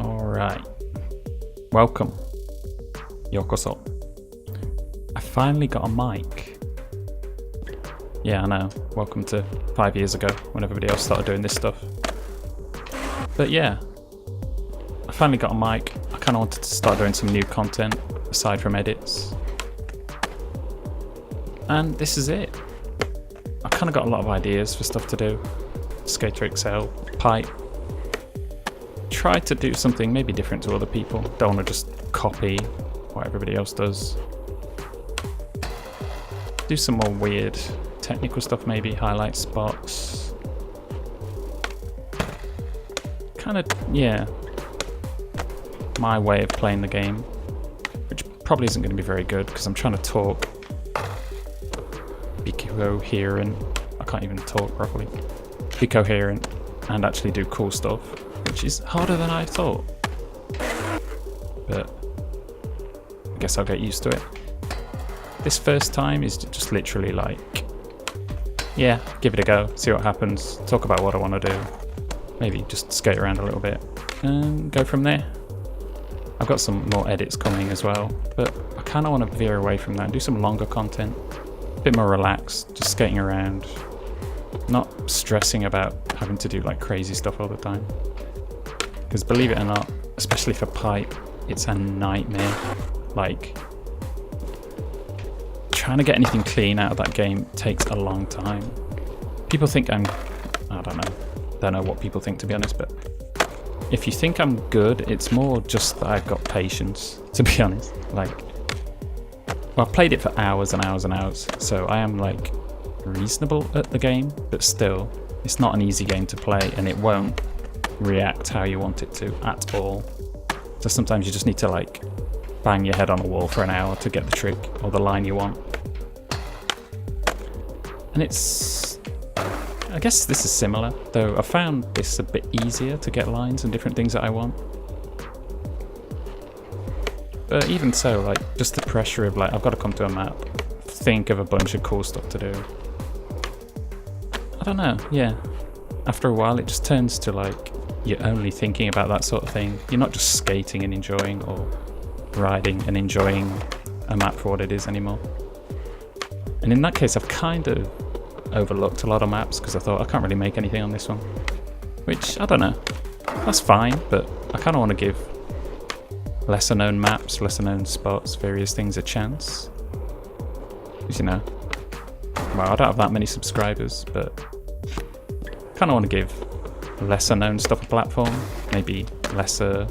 Alright, welcome, yokoso. I finally got a mic. Yeah, I know, welcome to 5 years ago when everybody else started doing this stuff. But yeah, I finally got a mic. I kind of wanted to start doing some new content aside from edits. And this is it. I kind of got a lot of ideas for stuff to do. Skater XL, pipe. Try to do something maybe different to other people. Don't want to just copy what everybody else does. Do some more weird technical stuff, maybe highlight spots. Kind of, yeah, my way of playing the game, which probably isn't going to be very good because I'm trying to talk, be coherent. I can't even talk properly. Be coherent and actually do cool stuff, which is harder than I thought. But I guess I'll get used to it. This first time is just literally like, yeah, give it a go, see what happens, talk about what I want to do. Maybe just skate around a little bit and go from there. I've got some more edits coming as well, but I kind of want to veer away from that and do some longer content. A bit more relaxed, just skating around. Not stressing about having to do like crazy stuff all the time. Because believe it or not, especially for pipe, it's a nightmare. Like, trying to get anything clean out of that game takes a long time. People think I don't know what people think, to be honest, but if you think I'm good, it's more just that I've got patience, to be honest. Like, well, I've played it for hours and hours and hours, so I am like reasonable at the game, but still, it's not an easy game to play, and it won't react how you want it to at all. So sometimes you just need to like bang your head on a wall for an hour to get the trick or the line you want. And I guess this is similar, though I found this a bit easier to get lines and different things that I want. But even so, like, just the pressure of like, I've got to come to a map, think of a bunch of cool stuff to do. I don't know, yeah. After a while it just turns to like, you're only thinking about that sort of thing. You're not just skating and enjoying, or riding and enjoying a map for what it is anymore. And in that case I've kind of overlooked a lot of maps because I thought I can't really make anything on this one. Which, I don't know, that's fine, but I kind of want to give lesser known maps, lesser known spots, various things a chance. Because, you know, well, I don't have that many subscribers, but kind of want to give lesser known stuff a platform, maybe lesser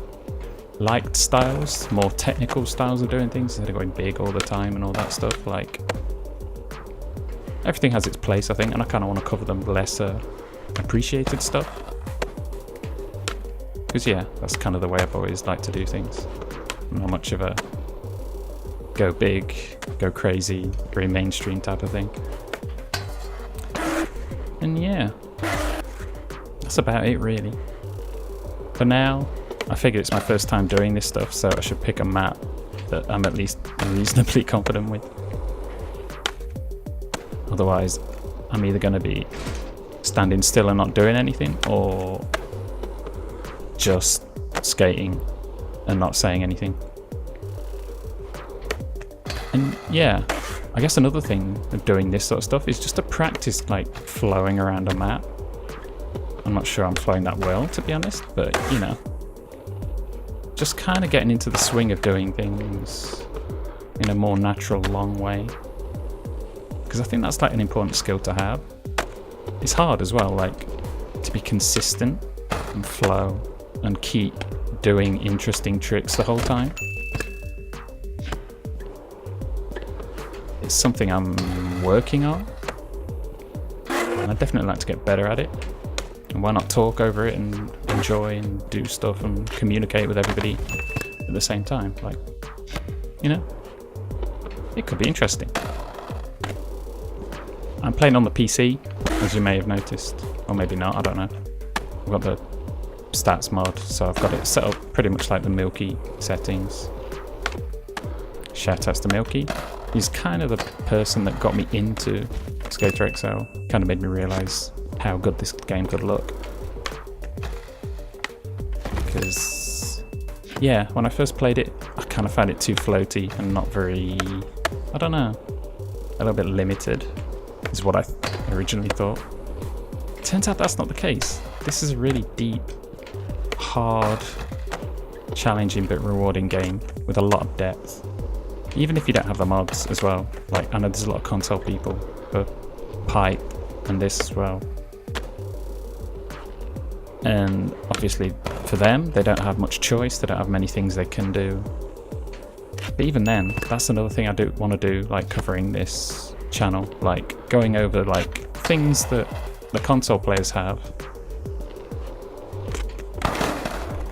liked styles, more technical styles of doing things instead of going big all the time and all that stuff. Like, everything has its place, I think, and I kind of want to cover them lesser appreciated stuff. Because yeah, that's kind of the way I've always liked to do things. I'm not much of a go big, go crazy, very mainstream type of thing. And yeah, that's about it really. For now, I figure it's my first time doing this stuff, so I should pick a map that I'm at least reasonably confident with. Otherwise, I'm either going to be standing still and not doing anything, or just skating and not saying anything. And yeah, I guess another thing of doing this sort of stuff is just to practice like flowing around a map. I'm not sure I'm flowing that well, to be honest, but you know, just kind of getting into the swing of doing things in a more natural, long way. Because I think that's like an important skill to have. It's hard as well, like, to be consistent and flow and keep doing interesting tricks the whole time. It's something I'm working on, and I'd definitely like to get better at it. And why not talk over it and enjoy and do stuff and communicate with everybody at the same time? Like, you know, it could be interesting. I'm playing on the PC, as you may have noticed, or maybe not, I don't know. I've got the stats mod, so I've got it set up pretty much like the Milky settings. Shout outs to Milky. He's kind of the person that got me into Skater XL, kind of made me realise how good this game could look. Because yeah, when I first played it, I kind of found it too floaty and not very, I don't know, a little bit limited is what I originally thought. Turns out that's not the case. This is a really deep, hard, challenging but rewarding game with a lot of depth. Even if you don't have the mods as well. Like, I know there's a lot of console people for Pipe and this as well. And obviously for them, they don't have much choice, they don't have many things they can do. But even then, that's another thing I do want to do, like covering this channel, like going over like things that the console players have.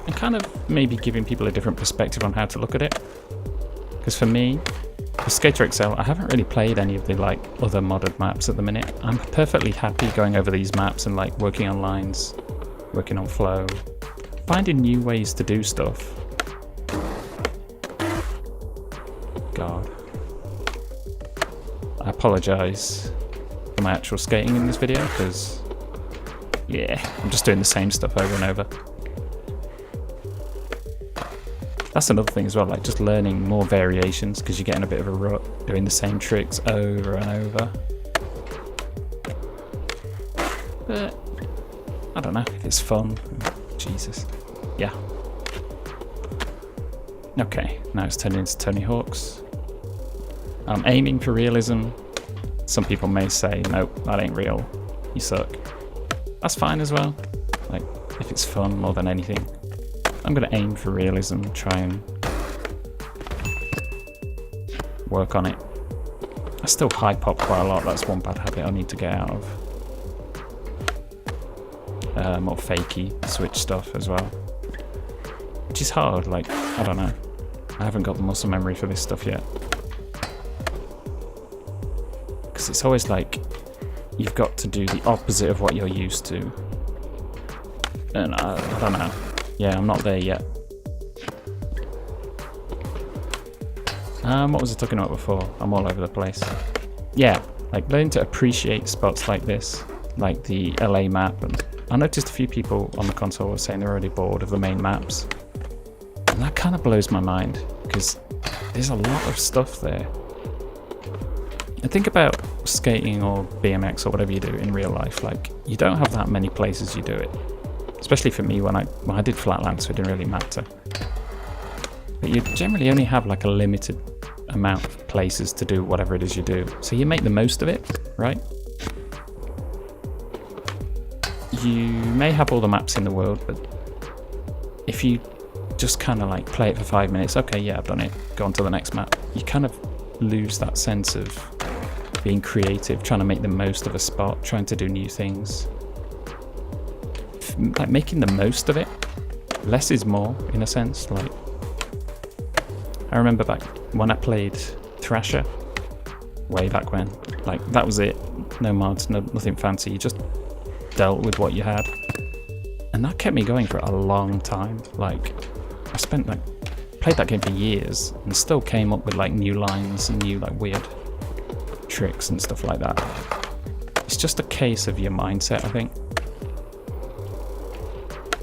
And kind of maybe giving people a different perspective on how to look at it. Because for me, with Skater XL, I haven't really played any of the like other modded maps at the minute. I'm perfectly happy going over these maps and like working on lines, working on flow, finding new ways to do stuff. God. I apologise for my actual skating in this video, because yeah, I'm just doing the same stuff over and over. That's another thing as well, like just learning more variations, because you get in a bit of a rut doing the same tricks over and over. But I don't know if it's fun. Jesus. Yeah. Okay, now it's turned into Tony Hawk's. I'm aiming for realism. Some people may say, nope, that ain't real. You suck. That's fine as well. Like, if it's fun more than anything. I'm going to aim for realism, try and work on it. I still hype up quite a lot, that's one bad habit I need to get out of. More fakey Switch stuff as well. Which is hard, like, I don't know. I haven't got the muscle memory for this stuff yet. Because it's always like, you've got to do the opposite of what you're used to. And I don't know. Yeah, I'm not there yet. What was I talking about before? I'm all over the place. Yeah, like learning to appreciate spots like this, like the LA map. And I noticed a few people on the console were saying they're already bored of the main maps. And that kind of blows my mind, because there's a lot of stuff there. And think about skating or BMX or whatever you do in real life. Like, you don't have that many places you do it. Especially for me when I did Flatland, so it didn't really matter. But you generally only have like a limited amount of places to do whatever it is you do. So you make the most of it, right? You may have all the maps in the world, but if you just kind of like play it for 5 minutes, okay, yeah, I've done it, go on to the next map. You kind of lose that sense of being creative, trying to make the most of a spot, trying to do new things. Like making the most of it. Less is more, in a sense. Like, I remember back when I played Thrasher, way back when. Like, that was it. No mods, nothing fancy. You just dealt with what you had. And that kept me going for a long time. Like, I played that game for years and still came up with like new lines and new like weird tricks and stuff like that. It's just a case of your mindset, I think.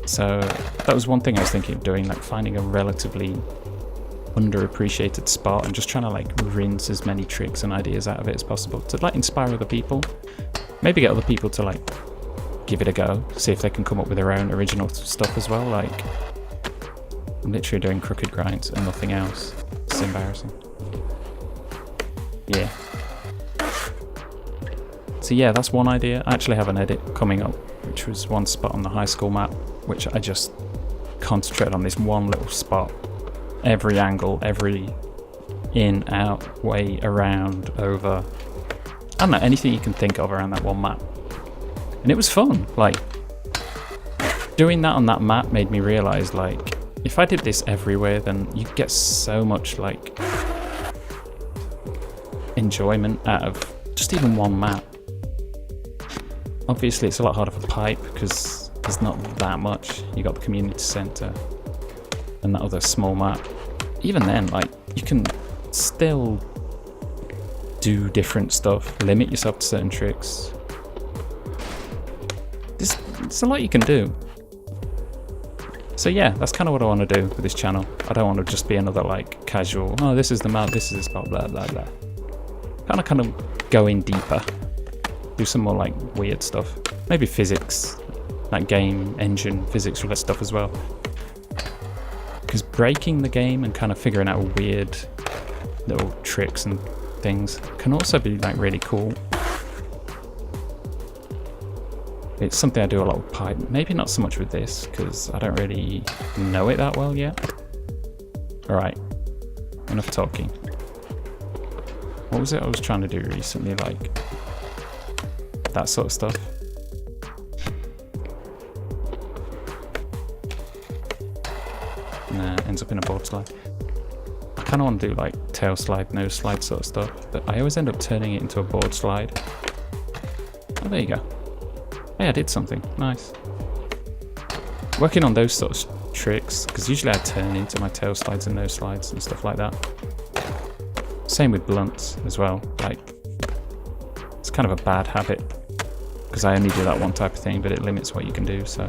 So that was one thing I was thinking of doing, like finding a relatively underappreciated spot and just trying to like rinse as many tricks and ideas out of it as possible to like inspire other people. Maybe get other people to like give it a go, see if they can come up with their own original stuff as well. Like, I'm literally doing crooked grinds and nothing else. It's embarrassing. Yeah. So yeah, that's one idea. I actually have an edit coming up, which was one spot on the high school map, which I just concentrated on this one little spot. Every angle, every in, out, way, around, over. I don't know, anything you can think of around that one map. And it was fun. Like, doing that on that map made me realise, like, if I did this everywhere, then you'd get so much, like, enjoyment out of just even one map. Obviously, it's a lot harder for Pipe, because there's not that much. You got the community centre and that other small map. Even then, like, you can still do different stuff, limit yourself to certain tricks. There's a lot you can do. So yeah, that's kind of what I want to do with this channel. I don't want to just be another like casual, oh this is the map, this is this, blah blah blah blah. Kind of go in deeper. Do some more like weird stuff. Maybe physics, like game engine physics related stuff as well. Because breaking the game and kind of figuring out weird little tricks and things can also be like really cool. It's something I do a lot with Python. Maybe not so much with this, because I don't really know it that well yet. Alright, enough talking. What was it I was trying to do recently, like that sort of stuff? Nah, ends up in a board slide. I kind of want to do like tail slide, nose slide sort of stuff, but I always end up turning it into a board slide. Oh, there you go. Hey, I did something. Nice. Working on those sort of tricks, because usually I turn into my tail slides and nose slides and stuff like that. Same with blunts as well. Like, it's kind of a bad habit, because I only do that one type of thing, but it limits what you can do, so.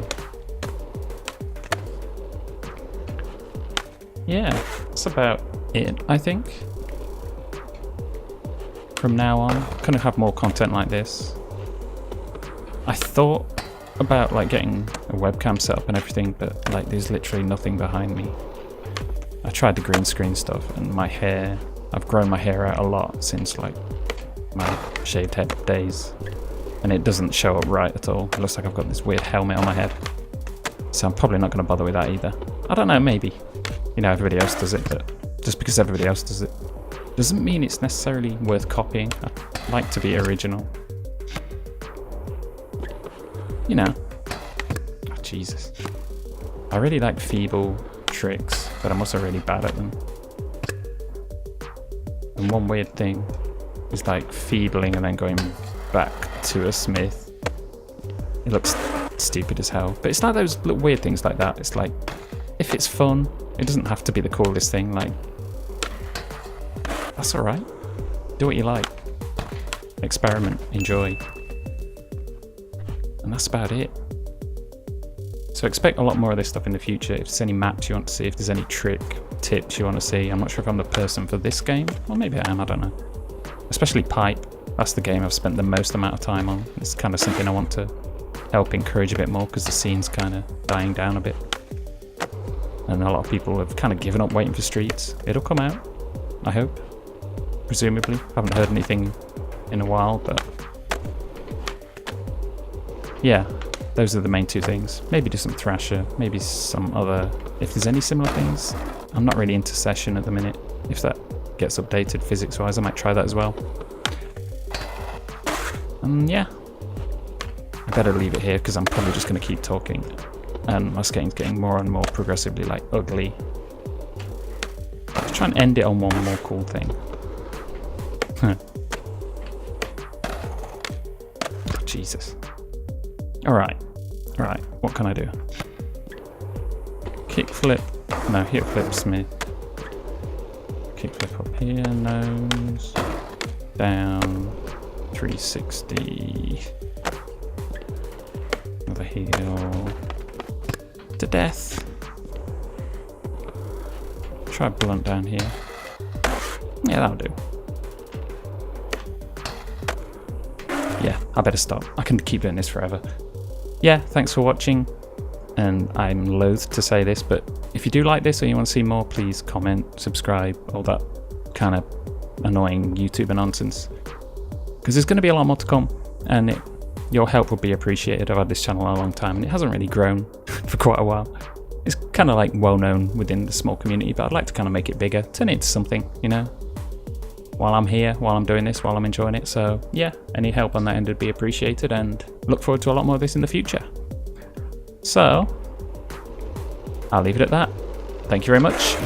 Yeah, that's about it, I think. From now on, I'm gonna have more content like this. I thought about like getting a webcam set up and everything, but like there's literally nothing behind me. I tried the green screen stuff, and my hair, I've grown my hair out a lot since like my shaved head days, and it doesn't show up right at all. It looks like I've got this weird helmet on my head, so I'm probably not going to bother with that either. I don't know, maybe. You know, everybody else does it, but just because everybody else does it doesn't mean it's necessarily worth copying. I like to be original. You know. Oh, Jesus. I really like feeble tricks, but I'm also really bad at them. And one weird thing is like feebling and then going back to a smith. It looks stupid as hell. But it's like those little weird things like that. It's like, if it's fun, it doesn't have to be the coolest thing. Like, that's alright. Do what you like. Experiment. Enjoy. And that's about it. So expect a lot more of this stuff in the future. If there's any maps you want to see, if there's any trick tips you want to see. I'm not sure if I'm the person for this game. Or maybe I am, I don't know. Especially Pipe. That's the game I've spent the most amount of time on. It's kind of something I want to help encourage a bit more, because the scene's kind of dying down a bit. And a lot of people have kind of given up waiting for Streets. It'll come out, I hope. Presumably. Haven't heard anything in a while, but yeah, those are the main two things. Maybe do some Thrasher, maybe some other, if there's any similar things. I'm not really into Session at the minute. If that gets updated physics-wise, I might try that as well. And yeah, I better leave it here, because I'm probably just going to keep talking. And my skating's getting more and more progressively like ugly. Let's try and end it on one more cool thing. Oh, Jesus. Alright, what can I do? Kickflip, no, hip flip Smith. Kickflip up here, nose, down, 360. Another heel, to death. Try blunt down here. Yeah, that'll do. Yeah, I better stop. I can keep doing this forever. Yeah, thanks for watching, and I'm loath to say this, but if you do like this or you want to see more, please comment, subscribe, all that kind of annoying YouTuber nonsense, because there's going to be a lot more to come, and your help would be appreciated. I've had this channel a long time and it hasn't really grown for quite a while. It's kind of like well known within the small community, but I'd like to kind of make it bigger, turn it into something, you know, while I'm here, while I'm doing this, while I'm enjoying it. So yeah, any help on that end would be appreciated, and look forward to a lot more of this in the future. So I'll leave it at that. Thank you very much.